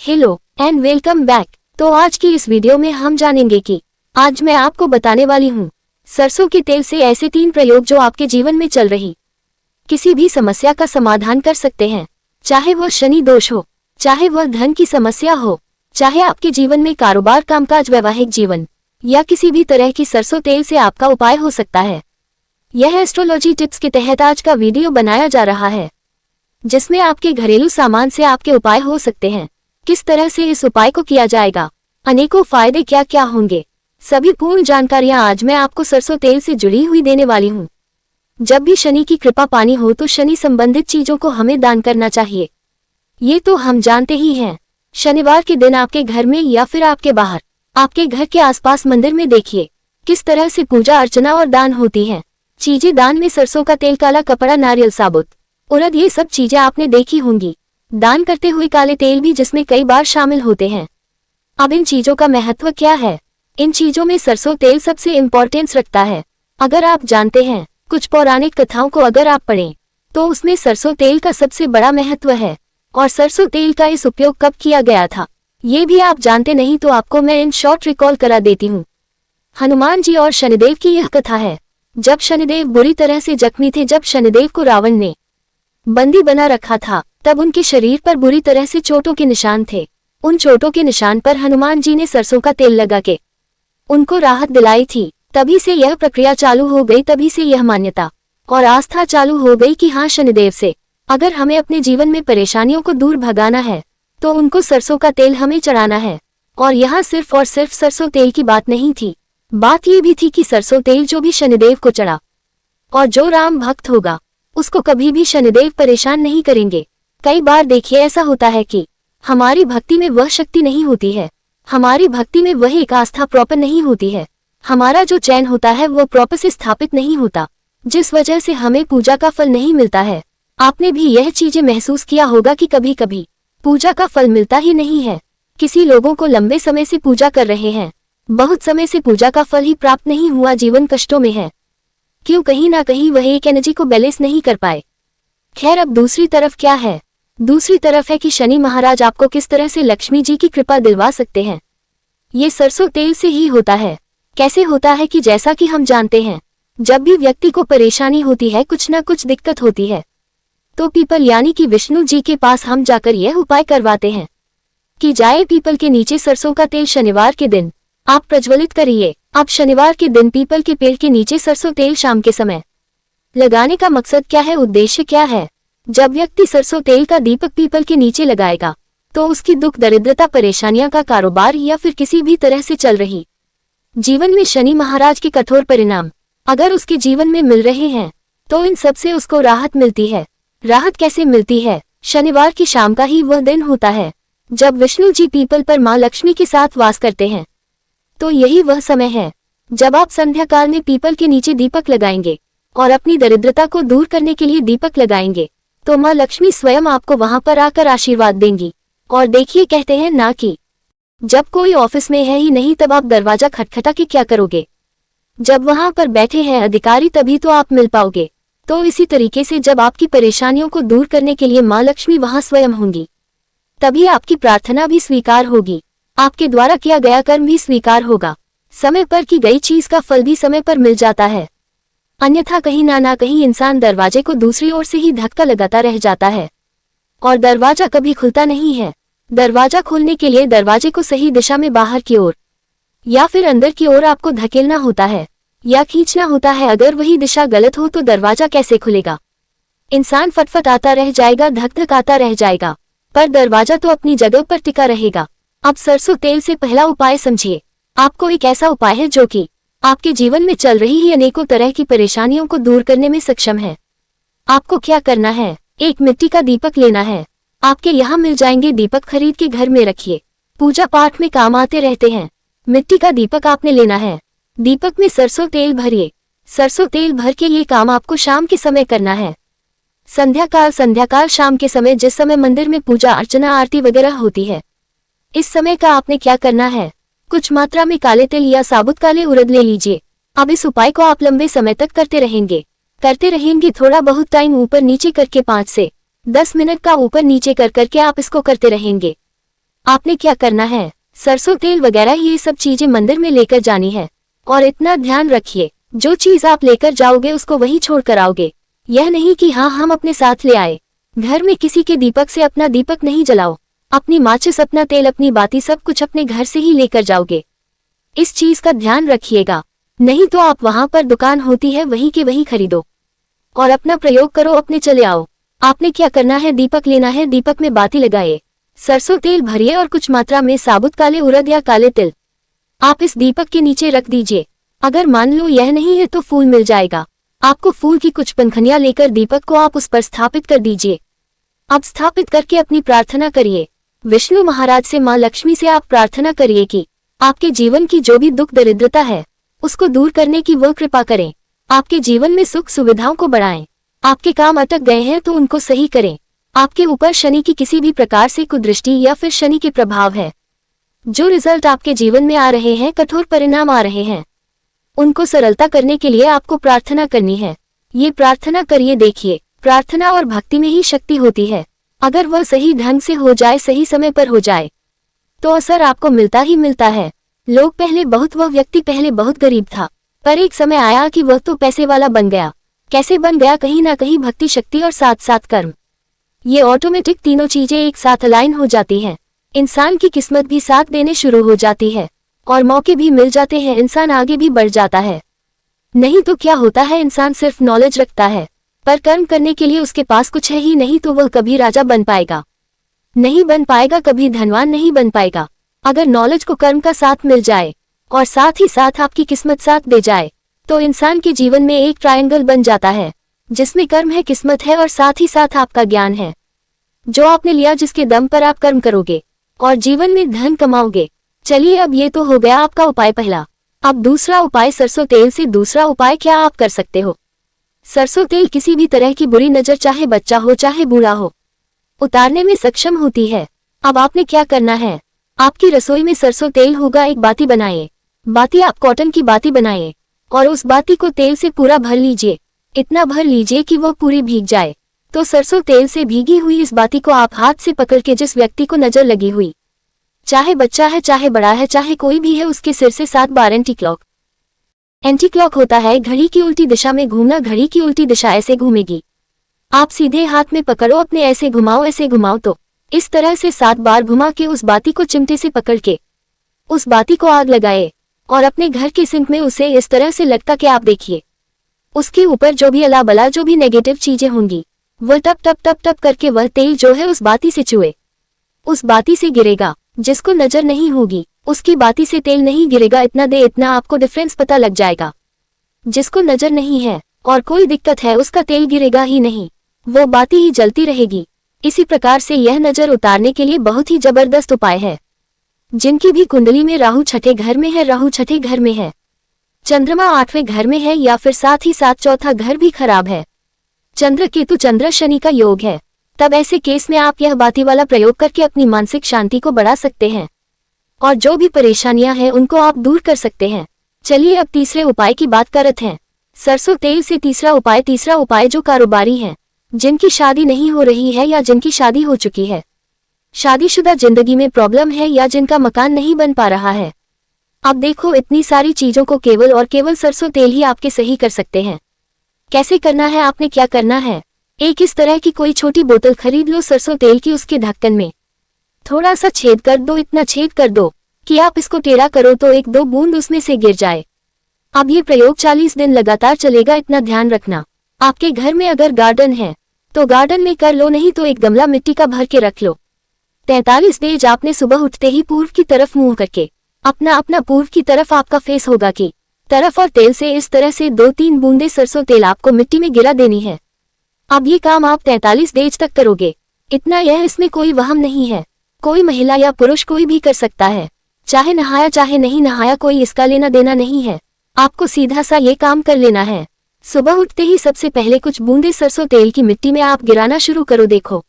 Hello and welcome back. तो आज की इस वीडियो में हम जानेंगे कि आज मैं आपको बताने वाली हूँ सरसों के तेल से ऐसे 3 प्रयोग जो आपके जीवन में चल रही किसी भी समस्या का समाधान कर सकते हैं। चाहे वह शनि दोष हो, चाहे वह धन की समस्या हो, चाहे आपके जीवन में कारोबार, कामकाज, वैवाहिक जीवन या किसी भी तरह की, सरसों तेल से आपका उपाय हो सकता है। यह एस्ट्रोलॉजी टिप्स के तहत आज का वीडियो बनाया जा रहा है, जिसमें आपके घरेलू सामान से आपके उपाय हो सकते हैं। किस तरह से इस उपाय को किया जाएगा, अनेकों फायदे क्या क्या होंगे, सभी पूर्ण जानकारियां आज मैं आपको सरसों तेल से जुड़ी हुई देने वाली हूं। जब भी शनि की कृपा पानी हो तो शनि संबंधित चीजों को हमें दान करना चाहिए, ये तो हम जानते ही हैं। शनिवार के दिन आपके घर में या फिर आपके बाहर, आपके घर के आसपास मंदिर में देखिए किस तरह से पूजा अर्चना और दान होती है। चीजें दान में सरसों का तेल, काला कपड़ा, नारियल, साबुत उड़द, ये सब चीजें आपने देखी होंगी। दान करते हुए काले तेल भी जिसमें कई बार शामिल होते हैं। अब इन चीजों का महत्व क्या है? इन चीजों में सरसों तेल सबसे इम्पोर्टेंस रखता है। अगर आप जानते हैं, कुछ पौराणिक कथाओं को अगर आप पढ़ें तो उसमें सरसों तेल का सबसे बड़ा महत्व है। और सरसों तेल का इस उपयोग कब किया गया था ये भी आप जानते नहीं तो आपको मैं इन शॉर्ट रिकॉल करा देती हूँ। हनुमान जी और शनिदेव की यह कथा है। जब शनिदेव बुरी तरह से जख्मी थे, जब शनिदेव को रावण ने बंदी बना रखा था, तब उनके शरीर पर बुरी तरह से चोटों के निशान थे। उन चोटों के निशान पर हनुमान जी ने सरसों का तेल लगा के उनको राहत दिलाई थी। तभी से यह प्रक्रिया चालू हो गई, तभी से यह मान्यता और आस्था चालू हो गई कि हाँ, शनिदेव से अगर हमें अपने जीवन में परेशानियों को दूर भगाना है तो उनको सरसों का तेल हमें चढ़ाना है। और यहाँ सिर्फ और सिर्फ सरसों तेल की बात नहीं थी, बात ये भी थी कि सरसों तेल जो भी शनिदेव को चढ़ा और जो राम भक्त होगा उसको कभी भी शनिदेव परेशान नहीं करेंगे। कई बार देखिए ऐसा होता है कि हमारी भक्ति में वह शक्ति नहीं होती है, हमारी भक्ति में वह एक आस्था प्रॉपर नहीं होती है, हमारा जो चैन होता है वो प्रॉपर से स्थापित नहीं होता, जिस वजह से हमें पूजा का फल नहीं मिलता है। आपने भी यह चीजें महसूस किया होगा कि कभी कभी पूजा का फल मिलता ही नहीं है। किसी लोगों को लंबे समय से पूजा कर रहे हैं, बहुत समय से पूजा का फल ही प्राप्त नहीं हुआ, जीवन कष्टों में है। क्यों? कहीं ना कहीं वह एक एनर्जी को बैलेंस नहीं कर पाए। खैर, अब दूसरी तरफ क्या है? दूसरी तरफ है कि शनि महाराज आपको किस तरह से लक्ष्मी जी की कृपा दिलवा सकते हैं। ये सरसों तेल से ही होता है। कैसे होता है कि जैसा कि हम जानते हैं, जब भी व्यक्ति को परेशानी होती है, कुछ ना कुछ दिक्कत होती है, तो पीपल यानी कि विष्णु जी के पास हम जाकर यह उपाय करवाते हैं कि जाए पीपल के नीचे सरसों का तेल शनिवार के दिन आप प्रज्वलित करिए। अब शनिवार के दिन पीपल के पेड़ के नीचे सरसों तेल शाम के समय लगाने का मकसद क्या है, उद्देश्य क्या है? जब व्यक्ति सरसों तेल का दीपक पीपल के नीचे लगाएगा तो उसकी दुख, दरिद्रता, परेशानियां का कारोबार या फिर किसी भी तरह से चल रही जीवन में शनि महाराज के कठोर परिणाम अगर उसके जीवन में मिल रहे हैं तो इन सब से उसको राहत मिलती है। राहत कैसे मिलती है? शनिवार की शाम का ही वह दिन होता है जब विष्णु जी पीपल पर मां लक्ष्मी के साथ वास करते हैं। तो यही वह समय है जब आप संध्या काल में पीपल के नीचे दीपक लगाएंगे और अपनी दरिद्रता को दूर करने के लिए दीपक लगाएंगे तो मां लक्ष्मी स्वयं आपको वहां पर आकर आशीर्वाद देंगी। और देखिए, कहते हैं ना कि जब कोई ऑफिस में है ही नहीं तब आप दरवाजा खटखटा के क्या करोगे, जब वहां पर बैठे हैं अधिकारी तभी तो आप मिल पाओगे। तो इसी तरीके से जब आपकी परेशानियों को दूर करने के लिए मां लक्ष्मी वहां स्वयं होंगी, तभी आपकी प्रार्थना भी स्वीकार होगी, आपके द्वारा किया गया कर्म भी स्वीकार होगा, समय पर की गई चीज का फल भी समय पर मिल जाता है। अन्यथा कहीं ना कहीं इंसान दरवाजे को दूसरी ओर से ही धक्का लगाता रह जाता है और दरवाजा कभी खुलता नहीं है। दरवाजा खोलने के लिए दरवाजे को सही दिशा में बाहर की ओर या फिर अंदर की ओर आपको धकेलना होता है या खींचना होता है। अगर वही दिशा गलत हो तो दरवाजा कैसे खुलेगा? इंसान फटफट आता रह जाएगा, धक धक आता रह जाएगा, पर दरवाजा तो अपनी जगह पर टिका रहेगा। अब सरसों तेल से पहला उपाय समझिए। आपको एक ऐसा उपाय है जो कि आपके जीवन में चल रही ही अनेकों तरह की परेशानियों को दूर करने में सक्षम है। आपको क्या करना है? एक मिट्टी का दीपक लेना है। आपके यहाँ मिल जाएंगे दीपक, खरीद के घर में रखिए, पूजा पाठ में काम आते रहते हैं। मिट्टी का दीपक आपने लेना है, दीपक में सरसों तेल भरिए। सरसों तेल भर के ये काम आपको शाम के समय करना है। संध्याकाल शाम के समय, जिस समय मंदिर में पूजा अर्चना आरती वगैरह होती है, इस समय का आपने क्या करना है? कुछ मात्रा में काले तिल या साबुत काले उड़द ले लीजिए। अब इस उपाय को आप लंबे समय तक करते रहेंगे, थोड़ा बहुत टाइम ऊपर नीचे करके 5 से 10 मिनट का ऊपर नीचे कर करके आप इसको करते रहेंगे। आपने क्या करना है, सरसों तेल वगैरह ये सब चीजें मंदिर में लेकर जानी है। और इतना ध्यान रखिए, जो चीज आप लेकर जाओगे उसको वही छोड़ कर आओगे। यह नहीं कि हाँ हम अपने साथ ले आए। घर में किसी के दीपक से अपना दीपक नहीं जलाओ। अपनी माचिस, अपना तेल, अपनी बाती सब कुछ अपने घर से ही लेकर जाओगे। इस चीज का ध्यान रखिएगा, नहीं तो आप वहां पर दुकान होती है वहीं के वहीं खरीदो और अपना प्रयोग करो, अपने चले आओ। आपने क्या करना है, दीपक लेना है, दीपक में बाती लगाए, सरसों तेल भरिए और कुछ मात्रा में साबुत काले उड़द या काले तिल आप इस दीपक के नीचे रख दीजिए। अगर मान लो यह नहीं है तो फूल मिल जाएगा आपको, फूल की कुछ पंखुड़ियां लेकर दीपक को आप उस पर स्थापित कर दीजिए। अब स्थापित करके अपनी प्रार्थना करिए। विष्णु महाराज से, माँ लक्ष्मी से आप प्रार्थना करिए कि आपके जीवन की जो भी दुख दरिद्रता है उसको दूर करने की वो कृपा करें। आपके जीवन में सुख सुविधाओं को बढ़ाएं। आपके काम अटक गए हैं तो उनको सही करें। आपके ऊपर शनि की किसी भी प्रकार से कुदृष्टि या फिर शनि के प्रभाव है, जो रिजल्ट आपके जीवन में आ रहे हैं, कठोर परिणाम आ रहे हैं, उनको सरलता करने के लिए आपको प्रार्थना करनी है। ये प्रार्थना करिए। देखिए, प्रार्थना और भक्ति में ही शक्ति होती है। अगर वह सही ढंग से हो जाए, सही समय पर हो जाए, तो असर आपको मिलता ही मिलता है। वह व्यक्ति पहले बहुत गरीब था, पर एक समय आया कि वह तो पैसे वाला बन गया। कैसे बन गया? कहीं ना कहीं भक्ति, शक्ति और साथ साथ कर्म, ये ऑटोमेटिक तीनों चीजें एक साथ अलाइन हो जाती हैं। इंसान की किस्मत भी साथ देने शुरू हो जाती है और मौके भी मिल जाते हैं, इंसान आगे भी बढ़ जाता है। नहीं तो क्या होता है, इंसान सिर्फ नॉलेज रखता है पर कर्म करने के लिए उसके पास कुछ है ही नहीं, तो वह कभी राजा बन पाएगा नहीं, बन पाएगा, कभी धनवान नहीं बन पाएगा। अगर नॉलेज को कर्म का साथ मिल जाए और साथ ही साथ आपकी किस्मत साथ दे जाए, तो इंसान के जीवन में एक ट्रायंगल बन जाता है, जिसमें कर्म है, किस्मत है और साथ ही साथ आपका ज्ञान है, जो आपने लिया, जिसके दम पर आप कर्म करोगे और जीवन में धन कमाओगे। चलिए, अब ये तो हो गया आपका उपाय पहला। अब दूसरा उपाय, सरसों तेल से दूसरा उपाय क्या आप कर सकते हो। सरसों तेल किसी भी तरह की बुरी नजर, चाहे बच्चा हो चाहे बूढ़ा हो, उतारने में सक्षम होती है। अब आपने क्या करना है, आपकी रसोई में सरसों तेल होगा, एक बाती बनाइए। बाती आप कॉटन की बाती बनाइए और उस बाती को तेल से पूरा भर लीजिए। इतना भर लीजिए कि वो पूरी भीग जाए। तो सरसों तेल से भीगी हुई इस बाती को आप हाथ से पकड़ के जिस व्यक्ति को नजर लगी हुई, चाहे बच्चा है, चाहे बड़ा है, चाहे कोई भी है, उसके सिर से 7 बार एंटी क्लॉक। एंटी क्लॉक होता है घड़ी की उल्टी दिशा में घूमना, घड़ी की उल्टी दिशा ऐसे घूमेगी, आप सीधे हाथ में पकड़ो, अपने ऐसे घुमाओ, ऐसे घुमाओ। तो इस तरह से 7 बार घुमा के उस बाती को चिमटे से पकड़ के उस बाती को आग लगाए और अपने घर के सिंक में उसे इस तरह से लगता कि आप देखिए उसके ऊपर जो भी अला बला, जो भी नेगेटिव चीजें होंगी, वह टप टप टप टप करके वह तेल जो है उस बाती से चुए, उस बाती से गिरेगा। जिसको नजर नहीं होगी उसकी बाती से तेल नहीं गिरेगा। इतना दे, इतना आपको डिफरेंस पता लग जाएगा। जिसको नजर नहीं है और कोई दिक्कत है, उसका तेल गिरेगा ही नहीं, वो बाती ही जलती रहेगी। इसी प्रकार से यह नजर उतारने के लिए बहुत ही जबरदस्त उपाय है। जिनकी भी कुंडली में राहु छठे घर में है, राहु छठे घर में है, चंद्रमा 8वें घर में है, या फिर साथ ही साथ चौथा घर भी खराब है, चंद्र केतु चंद्र शनि का योग है, तब ऐसे केस में आप यह बाती वाला प्रयोग करके अपनी मानसिक शांति को बढ़ा सकते हैं और जो भी परेशानियां हैं उनको आप दूर कर सकते हैं। चलिए, अब तीसरे उपाय की बात करते हैं। सरसों तेल से तीसरा उपाय। तीसरा उपाय जो कारोबारी हैं, जिनकी शादी नहीं हो रही है या जिनकी शादी हो चुकी है, शादीशुदा जिंदगी में प्रॉब्लम है या जिनका मकान नहीं बन पा रहा है। अब देखो, इतनी सारी चीजों को केवल और केवल सरसों तेल ही आपके सही कर सकते हैं। कैसे करना है, आपने क्या करना है, एक इस तरह की कोई छोटी बोतल खरीद लो सरसों तेल की, उसके ढक्कन में थोड़ा सा छेद कर दो, इतना छेद कर दो कि आप इसको टेढ़ा करो तो 1-2 बूंद उसमें से गिर जाए। अब ये प्रयोग 40 दिन लगातार चलेगा, इतना ध्यान रखना। आपके घर में अगर गार्डन है तो गार्डन में कर लो, नहीं तो एक गमला मिट्टी का भर के रख लो। 43 डेज आपने सुबह उठते ही पूर्व की तरफ मुंह करके अपना पूर्व की तरफ आपका फेस होगा की तरफ, और तेल से इस तरह से 2-3 बूंदे सरसों तेल आपको मिट्टी में गिरा देनी है। अब ये काम आप 43 डेज तक करोगे। इतना यह, इसमें कोई वहम नहीं है, कोई महिला या पुरुष कोई भी कर सकता है, चाहे नहाया चाहे नहीं नहाया, कोई इसका लेना देना नहीं है। आपको सीधा सा ये काम कर लेना है। सुबह उठते ही सबसे पहले कुछ बूंदे सरसों तेल की मिट्टी में आप गिराना शुरू करो। देखो,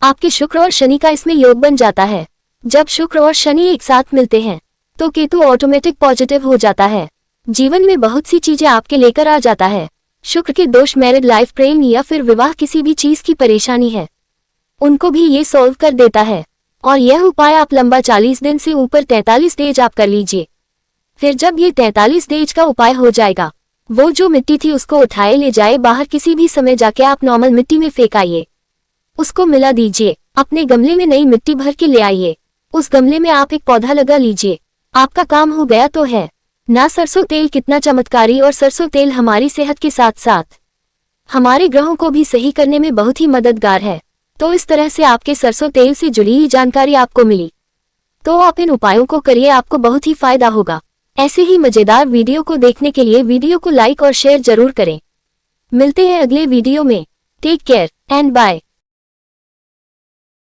आपके शुक्र और शनि का इसमें योग बन जाता है। जब शुक्र और शनि एक साथ मिलते हैं तो केतु ऑटोमेटिक पॉजिटिव हो जाता है, जीवन में बहुत सी चीजें आपके लेकर आ जाता है। शुक्र के दोष, मैरिड लाइफ, प्रेम या फिर विवाह, किसी भी चीज की परेशानी है, उनको भी ये सॉल्व कर देता है। और यह उपाय आप लंबा 40 दिन से ऊपर 43 डेज आप कर लीजिए। फिर जब ये 43 डेज का उपाय हो जाएगा, वो जो मिट्टी थी उसको उठाए ले जाए बाहर, किसी भी समय जाके आप नॉर्मल मिट्टी में फेंक आइए, उसको मिला दीजिए। अपने गमले में नई मिट्टी भर के ले आइए, उस गमले में आप एक पौधा लगा लीजिए। आपका काम हो गया तो है ना। सरसों तेल कितना चमत्कारी, और सरसों तेल हमारी सेहत के साथ साथ हमारे ग्रहों को भी सही करने में बहुत ही मददगार है। तो इस तरह से आपके सरसों तेल से जुड़ी ही जानकारी आपको मिली, तो आप इन उपायों को करिए, आपको बहुत ही फायदा होगा। ऐसे ही मजेदार वीडियो को देखने के लिए वीडियो को लाइक और शेयर जरूर करें। मिलते हैं अगले वीडियो में। Take care and bye.